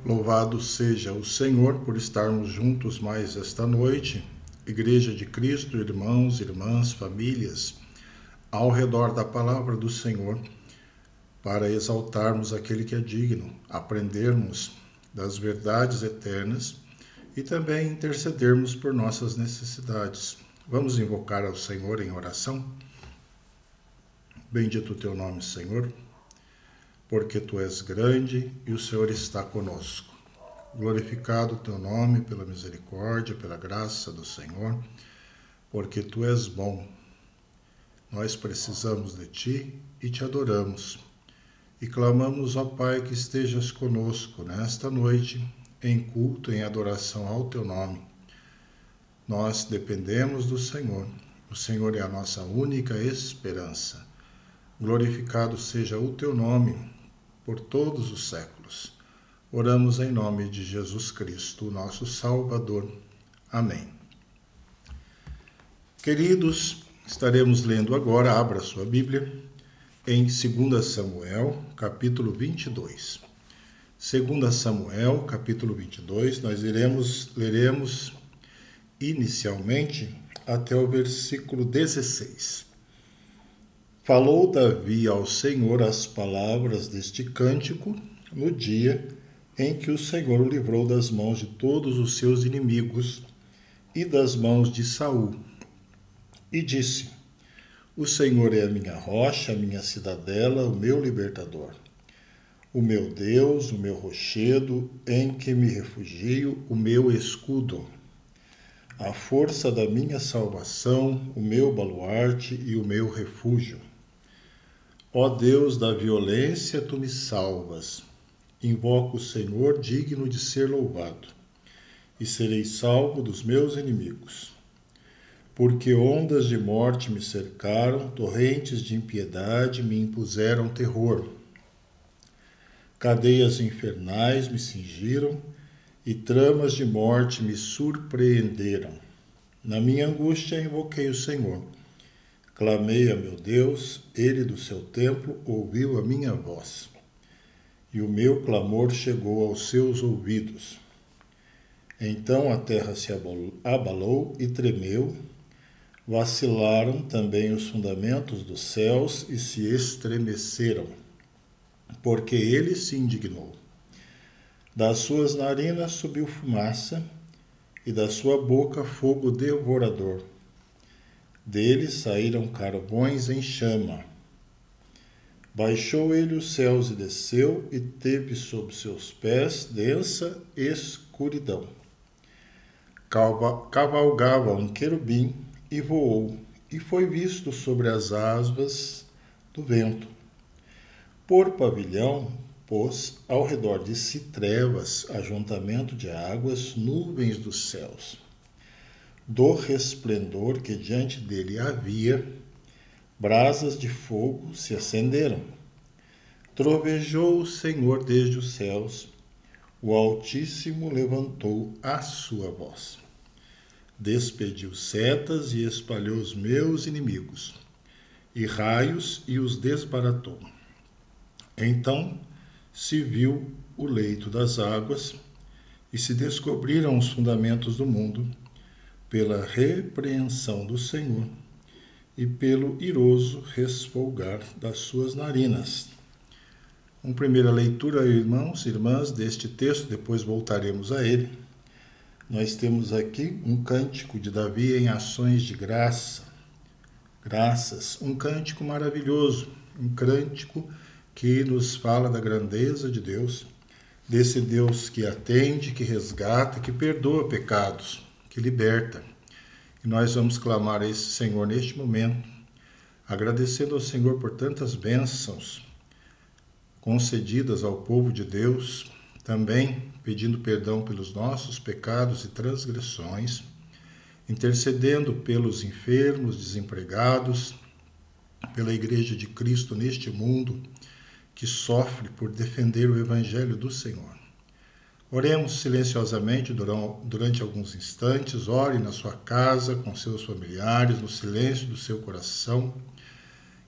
Louvado seja o Senhor por estarmos juntos mais esta noite, Igreja de Cristo, irmãos, irmãs, famílias, ao redor da palavra do Senhor, para exaltarmos aquele que é digno, aprendermos das verdades eternas e também intercedermos por nossas necessidades. Vamos invocar ao Senhor em oração? Bendito o teu nome, Senhor, porque tu és grande e o Senhor está conosco. Glorificado o teu nome pela misericórdia, pela graça do Senhor, porque tu és bom. Nós precisamos de ti e te adoramos. E clamamos, ó Pai, que estejas conosco nesta noite, em culto, em adoração ao teu nome. Nós dependemos do Senhor. O Senhor é a nossa única esperança. Glorificado seja o teu nome por todos os séculos. Oramos em nome de Jesus Cristo, nosso Salvador. Amém. Queridos, estaremos lendo agora, abra sua Bíblia, em 2 Samuel, capítulo 22. 2 Samuel, capítulo 22, nós leremos inicialmente até o versículo 16. Falou Davi ao Senhor as palavras deste cântico no dia em que o Senhor o livrou das mãos de todos os seus inimigos e das mãos de Saul. E disse: O Senhor é a minha rocha, a minha cidadela, o meu libertador. O meu Deus, o meu rochedo, em que me refugio, o meu escudo. A força da minha salvação, o meu baluarte e o meu refúgio. Ó Deus da violência, tu me salvas. Invoco o Senhor digno de ser louvado, e serei salvo dos meus inimigos. Porque ondas de morte me cercaram, torrentes de impiedade me impuseram terror. Cadeias infernais me cingiram, e tramas de morte me surpreenderam. Na minha angústia invoquei o Senhor. Clamei a meu Deus, ele do seu templo ouviu a minha voz. E o meu clamor chegou aos seus ouvidos. Então a terra se abalou e tremeu, vacilaram também os fundamentos dos céus e se estremeceram, porque ele se indignou. Das suas narinas subiu fumaça, e da sua boca fogo devorador. Dele saíram carvões em chama. Baixou ele os céus e desceu, e teve sob seus pés densa escuridão. Cavalgava um querubim e voou, e foi visto sobre as asas do vento. Por pavilhão, pôs ao redor de si trevas, ajuntamento de águas, nuvens dos céus. Do resplendor que diante dele havia, brasas de fogo se acenderam. Trovejou o Senhor desde os céus, o Altíssimo levantou a sua voz. Despediu setas e espalhou os meus inimigos, e raios e os desbaratou. Então se viu o leito das águas, e se descobriram os fundamentos do mundo, pela repreensão do Senhor, e pelo iroso resfolgar das suas narinas. Uma primeira leitura, irmãos e irmãs, deste texto, depois voltaremos a ele. Nós temos aqui um cântico de Davi em ações de graças, um cântico maravilhoso, um cântico que nos fala da grandeza de Deus, desse Deus que atende, que resgata, que perdoa pecados, que liberta. E nós vamos clamar a esse Senhor neste momento, agradecendo ao Senhor por tantas bênçãos concedidas ao povo de Deus, também pedindo perdão pelos nossos pecados e transgressões, intercedendo pelos enfermos, desempregados, pela Igreja de Cristo neste mundo, que sofre por defender o Evangelho do Senhor. Oremos silenciosamente durante alguns instantes, ore na sua casa, com seus familiares, no silêncio do seu coração.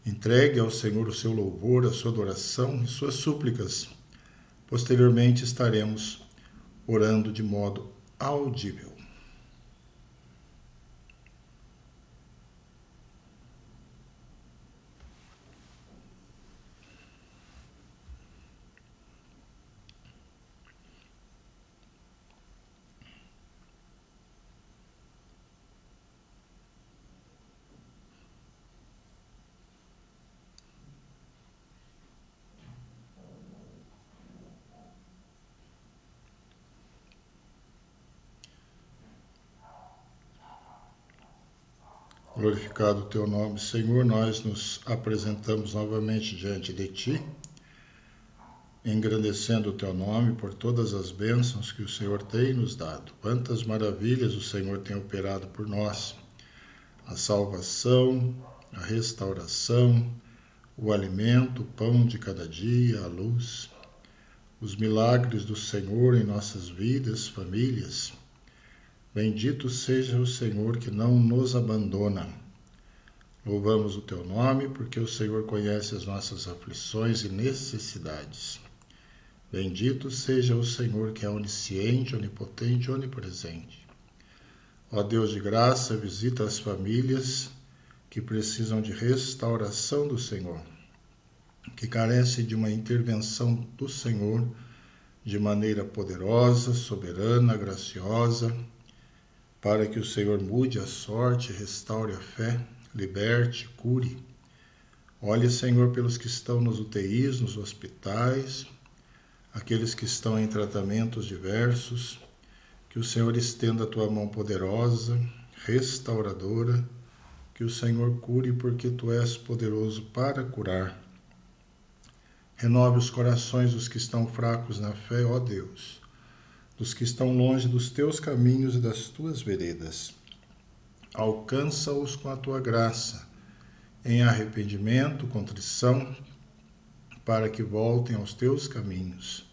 Entregue ao Senhor o seu louvor, a sua adoração e suas súplicas. Posteriormente estaremos orando de modo audível. Glorificado o teu nome, Senhor, nós nos apresentamos novamente diante de ti, engrandecendo o teu nome por todas as bênçãos que o Senhor tem nos dado. Quantas maravilhas o Senhor tem operado por nós. A salvação, a restauração, o alimento, o pão de cada dia, a luz, os milagres do Senhor em nossas vidas, famílias. Bendito seja o Senhor que não nos abandona. Louvamos o teu nome, porque o Senhor conhece as nossas aflições e necessidades. Bendito seja o Senhor que é onisciente, onipotente e onipresente. Ó Deus de graça, visita as famílias que precisam de restauração do Senhor, que carecem de uma intervenção do Senhor de maneira poderosa, soberana, graciosa, para que o Senhor mude a sorte, restaure a fé, liberte, cure. Olhe, Senhor, pelos que estão nos UTIs, nos hospitais, aqueles que estão em tratamentos diversos, que o Senhor estenda a tua mão poderosa, restauradora, que o Senhor cure, porque tu és poderoso para curar. Renove os corações dos que estão fracos na fé, ó Deus, dos que estão longe dos teus caminhos e das tuas veredas. Alcança-os com a tua graça, em arrependimento, contrição, para que voltem aos teus caminhos.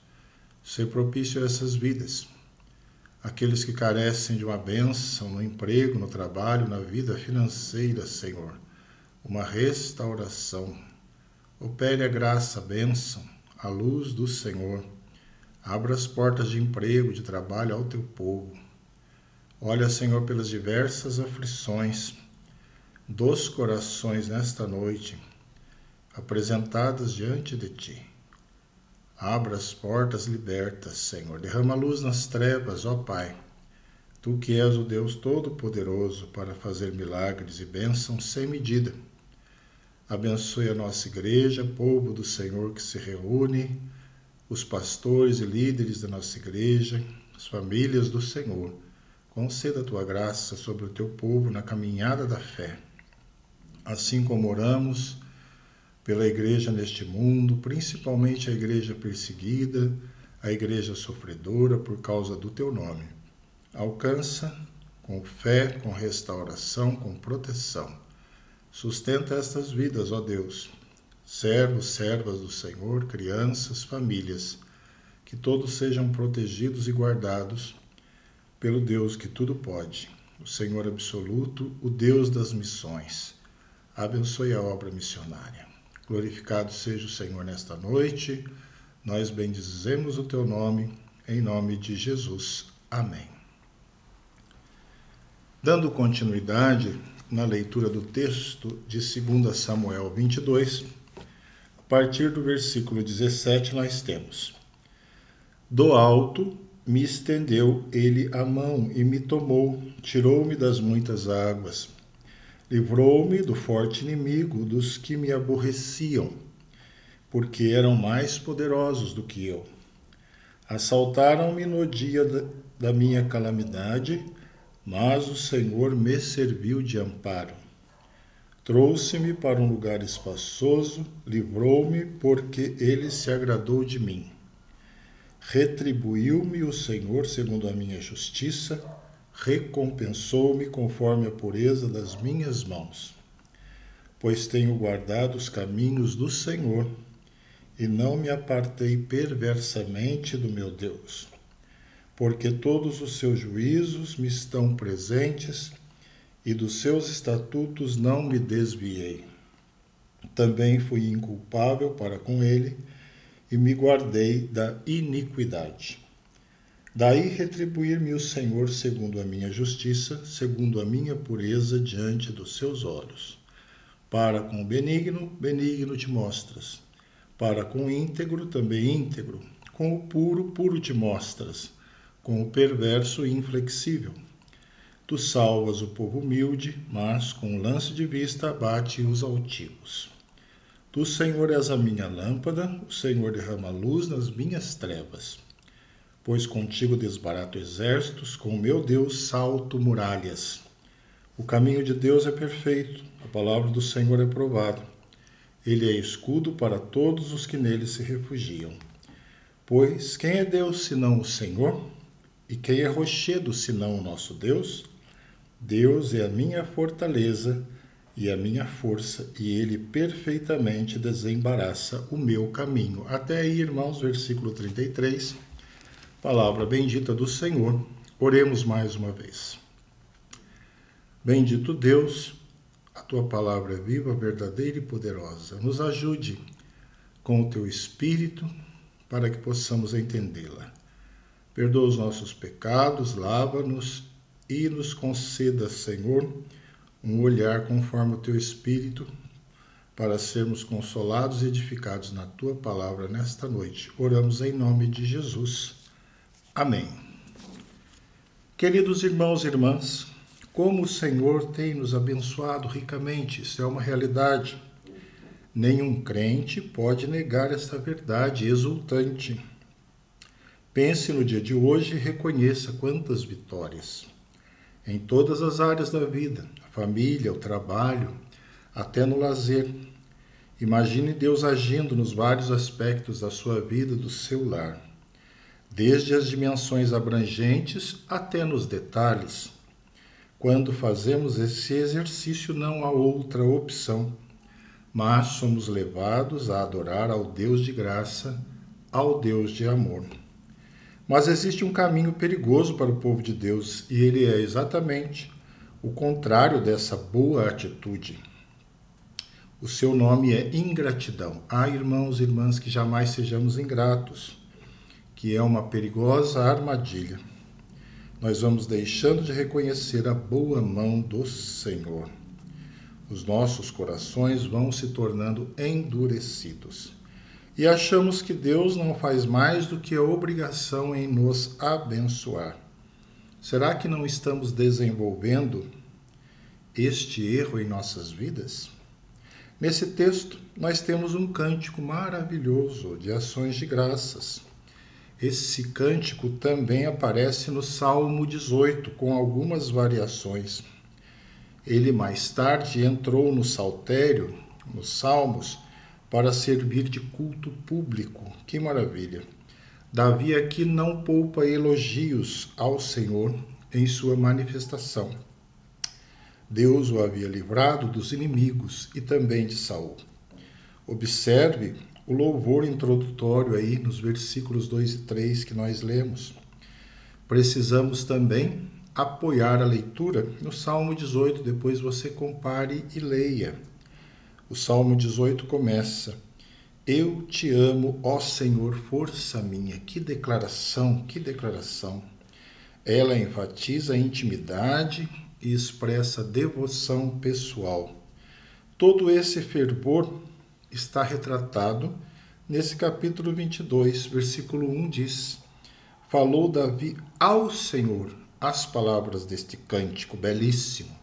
Sê propício a essas vidas. Aqueles que carecem de uma bênção no emprego, no trabalho, na vida financeira, Senhor, uma restauração. Opere a graça, a bênção, a luz do Senhor. Abra as portas de emprego, de trabalho ao teu povo. Olha, Senhor, pelas diversas aflições dos corações nesta noite, apresentadas diante de ti. Abra as portas libertas, Senhor. Derrama luz nas trevas, ó Pai. Tu que és o Deus Todo-Poderoso para fazer milagres e bênçãos sem medida. Abençoe a nossa igreja, povo do Senhor que se reúne, os pastores e líderes da nossa igreja, as famílias do Senhor. Conceda a tua graça sobre o teu povo na caminhada da fé. Assim como oramos pela igreja neste mundo, principalmente a igreja perseguida, a igreja sofredora por causa do teu nome. Alcança com fé, com restauração, com proteção. Sustenta estas vidas, ó Deus, servos, servas do Senhor, crianças, famílias, que todos sejam protegidos e guardados pelo Deus que tudo pode, o Senhor absoluto, o Deus das missões. Abençoe a obra missionária. Glorificado seja o Senhor nesta noite. Nós bendizemos o teu nome, em nome de Jesus. Amém. Dando continuidade na leitura do texto de 2 Samuel 22, a partir do versículo 17 nós temos: Do alto me estendeu ele a mão e me tomou, tirou-me das muitas águas, livrou-me do forte inimigo, dos que me aborreciam, porque eram mais poderosos do que eu. Assaltaram-me no dia da minha calamidade, mas o Senhor me serviu de amparo. Trouxe-me para um lugar espaçoso, livrou-me, porque ele se agradou de mim. Retribuiu-me o Senhor segundo a minha justiça, recompensou-me conforme a pureza das minhas mãos. Pois tenho guardado os caminhos do Senhor, e não me apartei perversamente do meu Deus. Porque todos os seus juízos me estão presentes, e dos seus estatutos não me desviei. Também fui inculpável para com ele, e me guardei da iniquidade. Daí retribuir-me o Senhor segundo a minha justiça, segundo a minha pureza diante dos seus olhos. Para com o benigno, benigno te mostras. Para com o íntegro, também íntegro. Com o puro, puro te mostras. Com o perverso, inflexível. Tu salvas o povo humilde, mas com um lance de vista abate os altivos. Tu, Senhor, és a minha lâmpada, o Senhor derrama luz nas minhas trevas. Pois contigo desbarato exércitos, com o meu Deus salto muralhas. O caminho de Deus é perfeito, a palavra do Senhor é provada. Ele é escudo para todos os que nele se refugiam. Pois quem é Deus senão o Senhor? E quem é rochedo senão o nosso Deus? Deus é a minha fortaleza e a minha força, e ele perfeitamente desembaraça o meu caminho. Até aí, irmãos, versículo 33, palavra bendita do Senhor. Oremos mais uma vez. Bendito Deus, a tua palavra é viva, verdadeira e poderosa. Nos ajude com o teu Espírito para que possamos entendê-la. Perdoa os nossos pecados, lava-nos e nos conceda, Senhor, um olhar conforme o teu Espírito para sermos consolados e edificados na tua palavra nesta noite. Oramos em nome de Jesus. Amém. Queridos irmãos e irmãs, como o Senhor tem nos abençoado ricamente, isso é uma realidade. Nenhum crente pode negar esta verdade exultante. Pense no dia de hoje e reconheça quantas vitórias. Em todas as áreas da vida, a família, o trabalho, até no lazer. Imagine Deus agindo nos vários aspectos da sua vida, do seu lar. Desde as dimensões abrangentes até nos detalhes. Quando fazemos esse exercício, não há outra opção, mas somos levados a adorar ao Deus de graça, ao Deus de amor. Mas existe um caminho perigoso para o povo de Deus, e ele é exatamente o contrário dessa boa atitude. O seu nome é ingratidão. Há irmãos e irmãs que jamais sejamos ingratos, que é uma perigosa armadilha. Nós vamos deixando de reconhecer a boa mão do Senhor. Os nossos corações vão se tornando endurecidos. E achamos que Deus não faz mais do que a obrigação em nos abençoar. Será que não estamos desenvolvendo este erro em nossas vidas? Nesse texto, nós temos um cântico maravilhoso de ações de graças. Esse cântico também aparece no Salmo 18, com algumas variações. Ele mais tarde entrou no saltério, nos Salmos, para servir de culto público. Que maravilha! Davi aqui não poupa elogios ao Senhor em sua manifestação. Deus o havia livrado dos inimigos e também de Saul. Observe o louvor introdutório aí nos versículos 2 e 3 que nós lemos. Precisamos também apoiar a leitura no Salmo 18, depois você compare e leia. O Salmo 18 começa: Eu te amo, ó Senhor, força minha. Que declaração, que declaração. Ela enfatiza a intimidade e expressa devoção pessoal. Todo esse fervor está retratado nesse capítulo 22, versículo 1 diz: Falou Davi ao Senhor as palavras deste cântico belíssimo.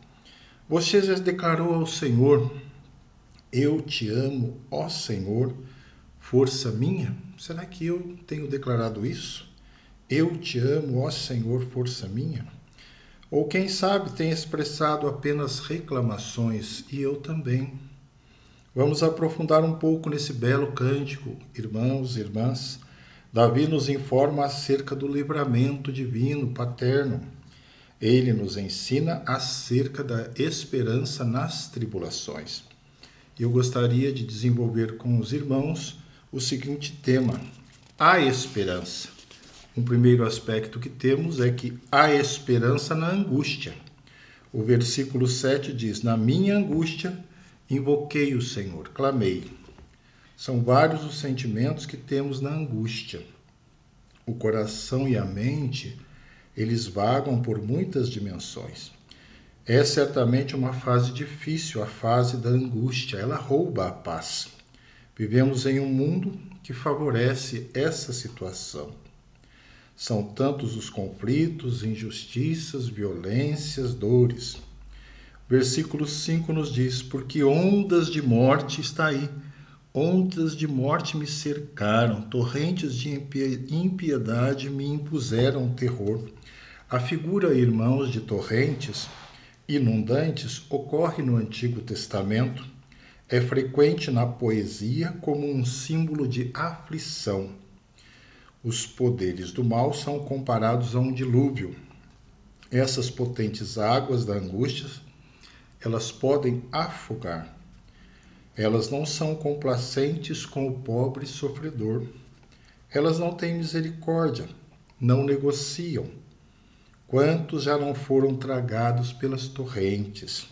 Você já declarou ao Senhor: Eu te amo, ó Senhor, força minha? Será que eu tenho declarado isso? Eu te amo, ó Senhor, força minha? Ou quem sabe tem expressado apenas reclamações, e eu também. Vamos aprofundar um pouco nesse belo cântico, irmãos e irmãs. Davi nos informa acerca do livramento divino, paterno. Ele nos ensina acerca da esperança nas tribulações. Eu gostaria de desenvolver com os irmãos o seguinte tema: a esperança. Um primeiro aspecto que temos é que há esperança na angústia. O versículo 7 diz: Na minha angústia invoquei o Senhor, clamei. São vários os sentimentos que temos na angústia. O coração e a mente, eles vagam por muitas dimensões. É certamente uma fase difícil, a fase da angústia. Ela rouba a paz. Vivemos em um mundo que favorece essa situação. São tantos os conflitos, injustiças, violências, dores. Versículo 5 nos diz: porque ondas de morte está aí. Ondas de morte me cercaram, torrentes de impiedade me impuseram terror. A figura, irmãos, de torrentes inundantes ocorre no Antigo Testamento. É frequente na poesia como um símbolo de aflição. Os poderes do mal são comparados a um dilúvio. Essas potentes águas da angústia, elas podem afogar. Elas não são complacentes com o pobre sofredor. Elas não têm misericórdia, não negociam. Quantos já não foram tragados pelas torrentes?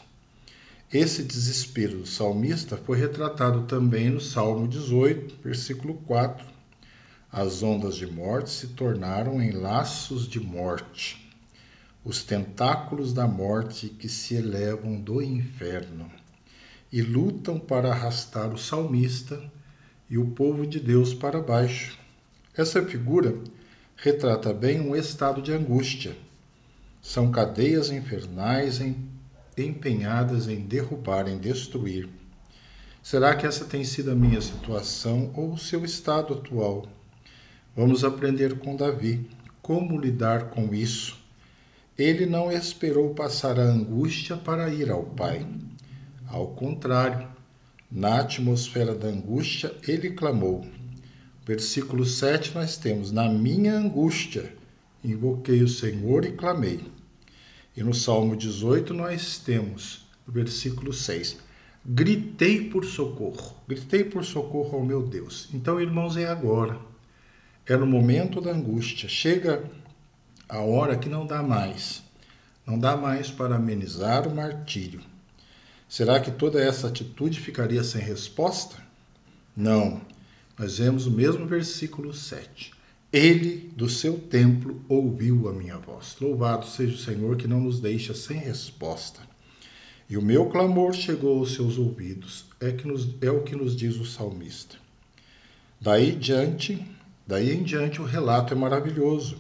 Esse desespero do salmista foi retratado também no Salmo 18, versículo 4. As ondas de morte se tornaram em laços de morte, os tentáculos da morte que se elevam do inferno e lutam para arrastar o salmista e o povo de Deus para baixo. Essa figura retrata bem um estado de angústia. São cadeias infernais empenhadas em derrubar, em destruir. Será que essa tem sido a minha situação ou o seu estado atual? Vamos aprender com Davi como lidar com isso. Ele não esperou passar a angústia para ir ao Pai. Ao contrário, na atmosfera da angústia, ele clamou. Versículo 7 nós temos: na minha angústia, invoquei o Senhor e clamei. E no Salmo 18 nós temos, versículo 6, gritei por socorro ao meu Deus. Então, irmãos, é agora. É no momento da angústia. Chega a hora que não dá mais. Não dá mais para amenizar o martírio. Será que toda essa atitude ficaria sem resposta? Não. Nós vemos o mesmo versículo 7. Ele, do seu templo, ouviu a minha voz. Louvado seja o Senhor que não nos deixa sem resposta. E o meu clamor chegou aos seus ouvidos. É o que nos diz o salmista. Daí em diante o relato é maravilhoso.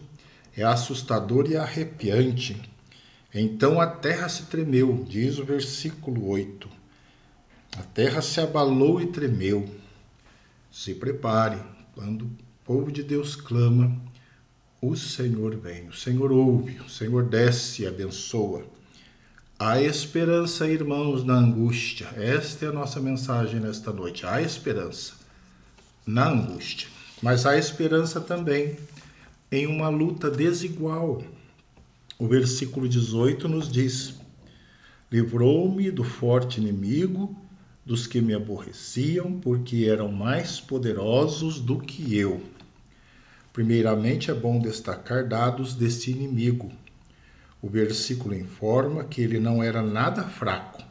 É assustador e arrepiante. Então a terra se tremeu, diz o versículo 8. A terra se abalou e tremeu. Se prepare, quando o povo de Deus clama, o Senhor vem, o Senhor ouve, o Senhor desce e abençoa. Há esperança, irmãos, na angústia. Esta é a nossa mensagem nesta noite. Há esperança na angústia, mas há esperança também em uma luta desigual. O versículo 18 nos diz: livrou-me do forte inimigo, dos que me aborreciam, porque eram mais poderosos do que eu. Primeiramente, é bom destacar dados deste inimigo. O versículo informa que ele não era nada fraco.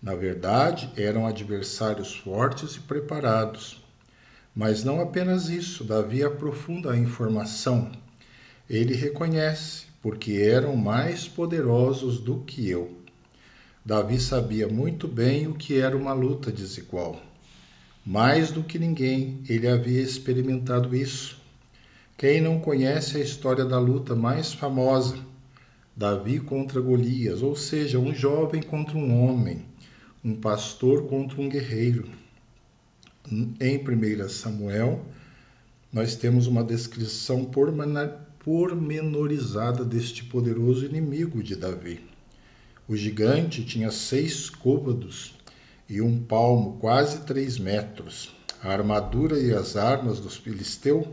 Na verdade, eram adversários fortes e preparados. Mas não apenas isso, Davi aprofunda a informação. Ele reconhece, porque eram mais poderosos do que eu. Davi sabia muito bem o que era uma luta desigual. Mais do que ninguém, ele havia experimentado isso. Quem não conhece a história da luta mais famosa? Davi contra Golias, ou seja, um jovem contra um homem, um pastor contra um guerreiro. Em 1 Samuel, nós temos uma descrição pormenorizada deste poderoso inimigo de Davi. O gigante tinha 6 côvados e um palmo, quase 3 metros. A armadura e as armas dos filisteus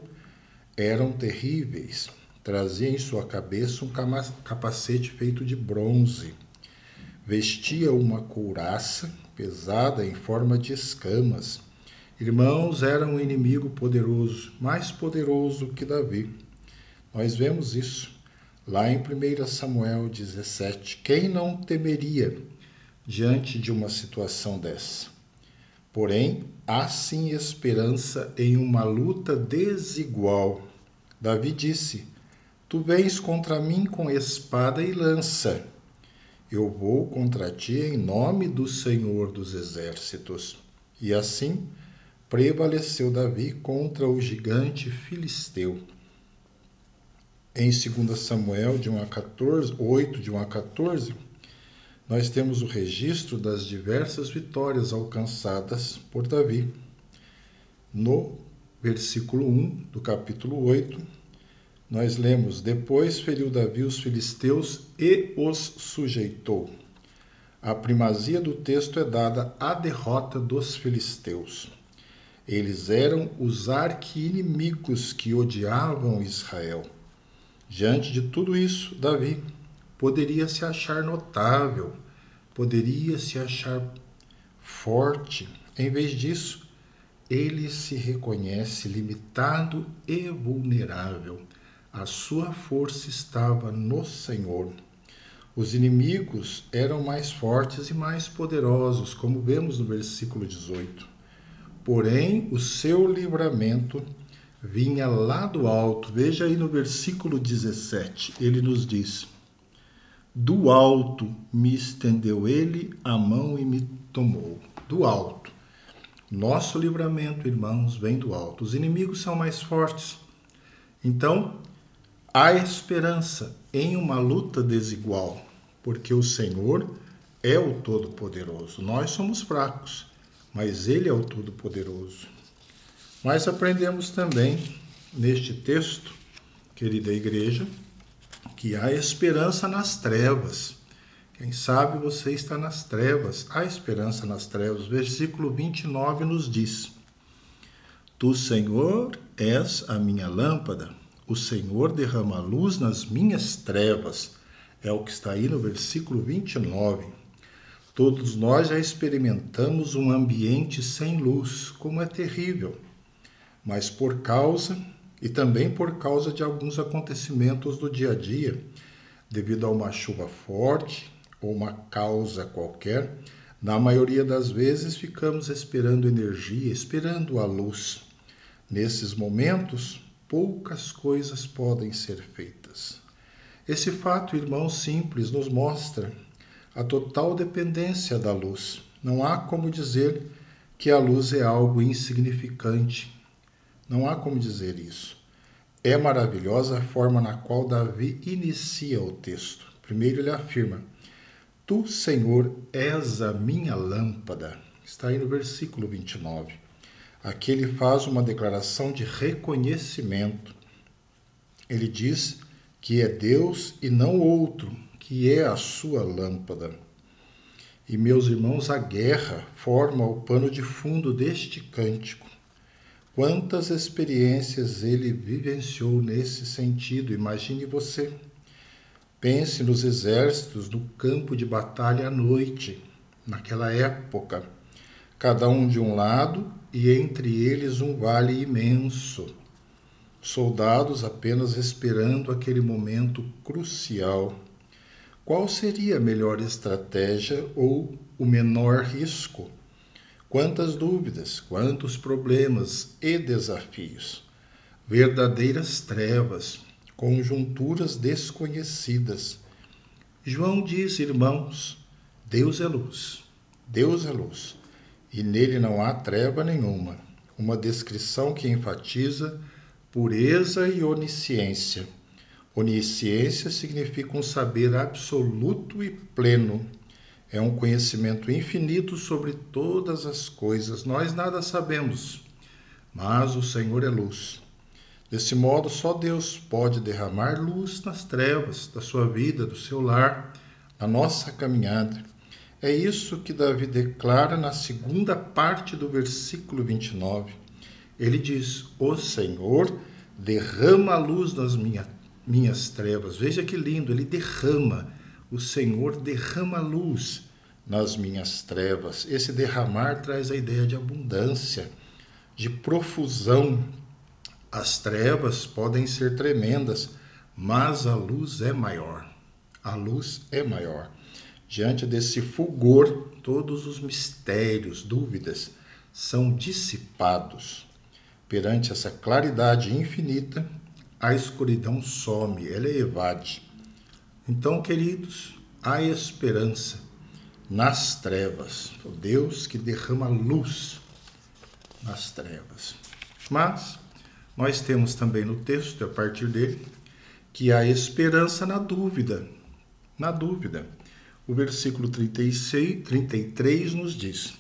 eram terríveis. Trazia em sua cabeça um capacete feito de bronze. Vestia uma couraça pesada em forma de escamas. Irmãos, era um inimigo poderoso, mais poderoso que Davi. Nós vemos isso lá em 1 Samuel 17. Quem não temeria diante de uma situação dessa? Porém, há sim esperança em uma luta desigual. Davi disse: Tu vens contra mim com espada e lança. Eu vou contra ti em nome do Senhor dos Exércitos. E assim prevaleceu Davi contra o gigante filisteu. Em 2 Samuel, de 1 a 14, 8, de 1 a 14, nós temos o registro das diversas vitórias alcançadas por Davi. No versículo 1 do capítulo 8, nós lemos: Depois feriu Davi os filisteus e os sujeitou. A primazia do texto é dada à derrota dos filisteus. Eles eram os arqui-inimigos que odiavam Israel. Diante de tudo isso, Davi poderia se achar notável, poderia se achar forte. Em vez disso, ele se reconhece limitado e vulnerável. A sua força estava no Senhor. Os inimigos eram mais fortes e mais poderosos, como vemos no versículo 18. Porém, o seu livramento vinha lá do alto. Veja aí no versículo 17, ele nos diz: Do alto me estendeu ele a mão e me tomou. Do alto. Nosso livramento, irmãos, vem do alto. Os inimigos são mais fortes. Então, há esperança em uma luta desigual, porque o Senhor é o Todo-Poderoso. Nós somos fracos, mas Ele é o Todo-Poderoso. Mas aprendemos também neste texto, querida igreja, que há esperança nas trevas. Quem sabe você está nas trevas, há esperança nas trevas. Versículo 29 nos diz: Tu, Senhor, és a minha lâmpada, o Senhor derrama luz nas minhas trevas. É o que está aí no versículo 29. Todos nós já experimentamos um ambiente sem luz, como é terrível. Mas por causa, e também por causa de alguns acontecimentos do dia a dia, devido a uma chuva forte ou uma causa qualquer, na maioria das vezes ficamos esperando energia, esperando a luz. Nesses momentos, poucas coisas podem ser feitas. Esse fato, irmão, simples, nos mostra a total dependência da luz. Não há como dizer que a luz é algo insignificante. Não há como dizer isso. É maravilhosa a forma na qual Davi inicia o texto. Primeiro ele afirma: Tu, Senhor, és a minha lâmpada. Está aí no versículo 29. Aqui ele faz uma declaração de reconhecimento. Ele diz que é Deus e não outro, que é a sua lâmpada. E, meus irmãos, a guerra forma o pano de fundo deste cântico. Quantas experiências ele vivenciou nesse sentido, imagine você. Pense nos exércitos do campo de batalha à noite, naquela época. Cada um de um lado e entre eles um vale imenso. Soldados apenas esperando aquele momento crucial. Qual seria a melhor estratégia ou o menor risco? Quantas dúvidas, quantos problemas e desafios. Verdadeiras trevas, conjunturas desconhecidas. João diz, irmãos, Deus é luz, Deus é luz, e nele não há treva nenhuma. Uma descrição que enfatiza pureza e onisciência. Onisciência significa um saber absoluto e pleno. É um conhecimento infinito sobre todas as coisas. Nós nada sabemos, mas o Senhor é luz. Desse modo, só Deus pode derramar luz nas trevas da sua vida, do seu lar, na nossa caminhada. É isso que Davi declara na segunda parte do versículo 29. Ele diz: O Senhor derrama a luz nas minhas trevas. Veja que lindo, ele derrama. O Senhor derrama luz nas minhas trevas. Esse derramar traz a ideia de abundância, de profusão. As trevas podem ser tremendas, mas a luz é maior. A luz é maior. Diante desse fulgor, todos os mistérios, dúvidas, são dissipados. Perante essa claridade infinita, a escuridão some, ela evade. Então, queridos, há esperança nas trevas. O Deus que derrama luz nas trevas. Mas nós temos também no texto, a partir dele, que há esperança na dúvida. Na dúvida. O versículo 33 nos diz: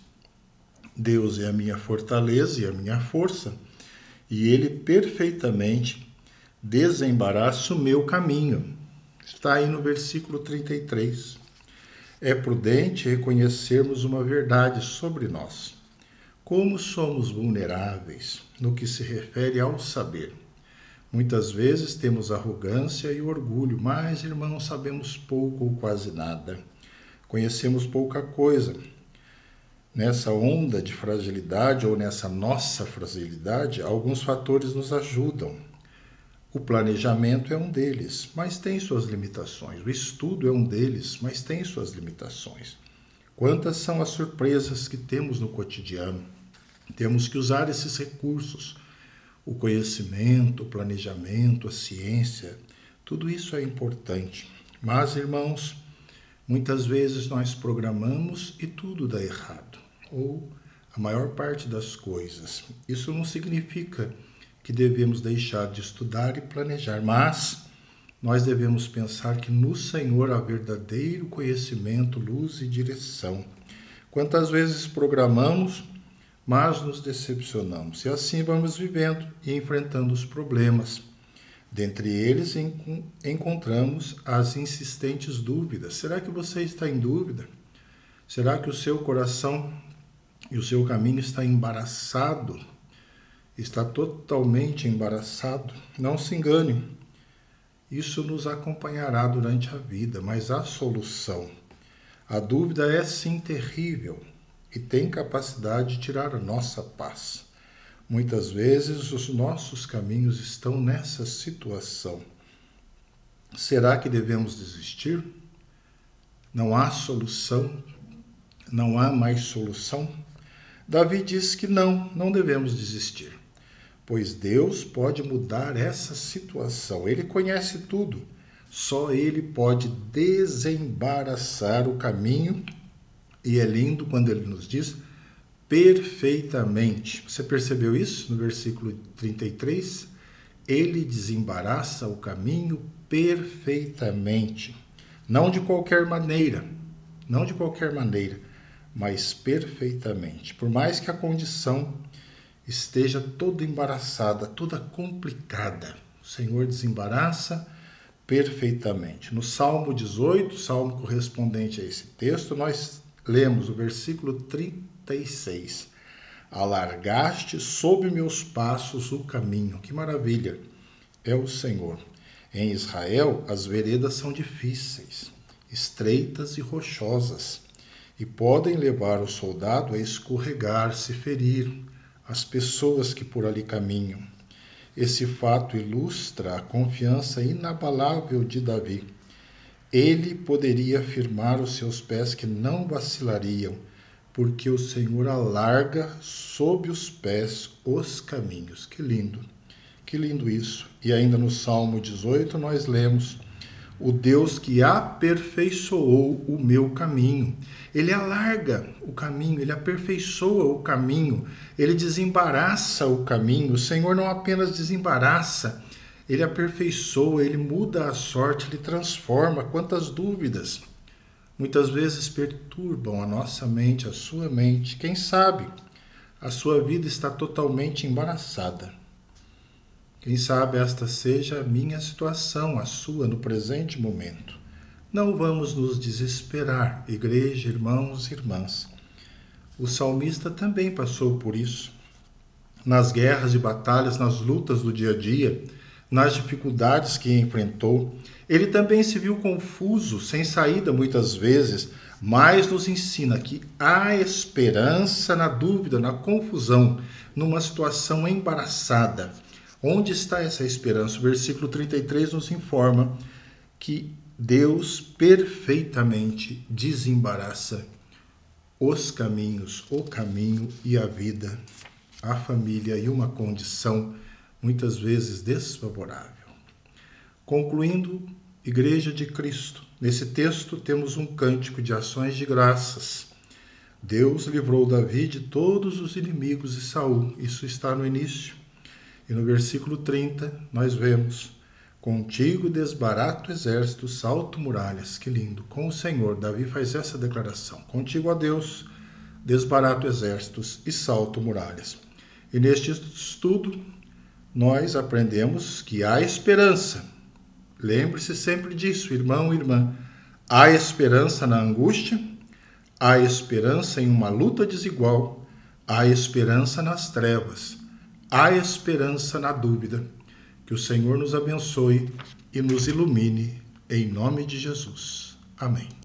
Deus é a minha fortaleza e a minha força, e Ele perfeitamente desembaraça o meu caminho. Está aí no versículo 33. É prudente reconhecermos uma verdade sobre nós. Como somos vulneráveis no que se refere ao saber. Muitas vezes temos arrogância e orgulho, mas, irmãos, sabemos pouco ou quase nada. Conhecemos pouca coisa. Nessa onda de fragilidade ou nessa nossa fragilidade, alguns fatores nos ajudam. O planejamento é um deles, mas tem suas limitações. O estudo é um deles, mas tem suas limitações. Quantas são as surpresas que temos no cotidiano? Temos que usar esses recursos. O conhecimento, o planejamento, a ciência, tudo isso é importante. Mas, irmãos, muitas vezes nós programamos e tudo dá errado, ou a maior parte das coisas. Isso não significa que devemos deixar de estudar e planejar, mas nós devemos pensar que no Senhor há verdadeiro conhecimento, luz e direção. Quantas vezes programamos, mas nos decepcionamos, e assim vamos vivendo e enfrentando os problemas. Dentre eles, encontramos as insistentes dúvidas. Será que você está em dúvida? Será que o seu coração e o seu caminho está embaraçado? Está totalmente embaraçado? Não se engane. Isso nos acompanhará durante a vida, mas há solução. A dúvida é sim terrível e tem capacidade de tirar a nossa paz. Muitas vezes os nossos caminhos estão nessa situação. Será que devemos desistir? Não há solução? Não há mais solução? Davi diz que não devemos desistir, pois Deus pode mudar essa situação. Ele conhece tudo. Só Ele pode desembaraçar o caminho. E é lindo quando Ele nos diz perfeitamente. Você percebeu isso no versículo 33? Ele desembaraça o caminho perfeitamente. Não de qualquer maneira, mas perfeitamente. Por mais que a condição esteja toda embaraçada, toda complicada, o Senhor desembaraça perfeitamente. No Salmo 18, salmo correspondente a esse texto, nós lemos o versículo 36. Alargaste sob meus passos o caminho. Que maravilha! É o Senhor. Em Israel, as veredas são difíceis, estreitas e rochosas, e podem levar o soldado a escorregar, se ferir, as pessoas que por ali caminham. Esse fato ilustra a confiança inabalável de Davi. Ele poderia afirmar os seus pés que não vacilariam, porque o Senhor alarga sob os pés os caminhos. Que lindo isso. E ainda no Salmo 18 nós lemos: o Deus que aperfeiçoou o meu caminho. Ele alarga o caminho, ele aperfeiçoa o caminho, ele desembaraça o caminho. O Senhor não apenas desembaraça, ele aperfeiçoa, ele muda a sorte, ele transforma. Quantas dúvidas muitas vezes perturbam a nossa mente, a sua mente. Quem sabe a sua vida está totalmente embaraçada. Quem sabe esta seja a minha situação, a sua, no presente momento. Não vamos nos desesperar, igreja, irmãos e irmãs. O salmista também passou por isso. Nas guerras e batalhas, nas lutas do dia a dia, nas dificuldades que enfrentou, ele também se viu confuso, sem saída muitas vezes, mas nos ensina que há esperança na dúvida, na confusão, numa situação embaraçada. Onde está essa esperança? O versículo 33 nos informa que Deus perfeitamente desembaraça os caminhos, o caminho e a vida, a família e uma condição muitas vezes desfavorável. Concluindo, Igreja de Cristo, nesse texto temos um cântico de ações de graças. Deus livrou Davi de todos os inimigos de Saul. Isso está no início. E no versículo 30 nós vemos: contigo desbarato exército, salto muralhas. Que lindo! Com o Senhor, Davi faz essa declaração: contigo, ó Deus, desbarato exércitos e salto muralhas. E neste estudo nós aprendemos que há esperança. Lembre-se sempre disso, irmão e irmã. Há esperança na angústia, há esperança em uma luta desigual, há esperança nas trevas, há esperança na dúvida. Que o Senhor nos abençoe e nos ilumine, em nome de Jesus. Amém.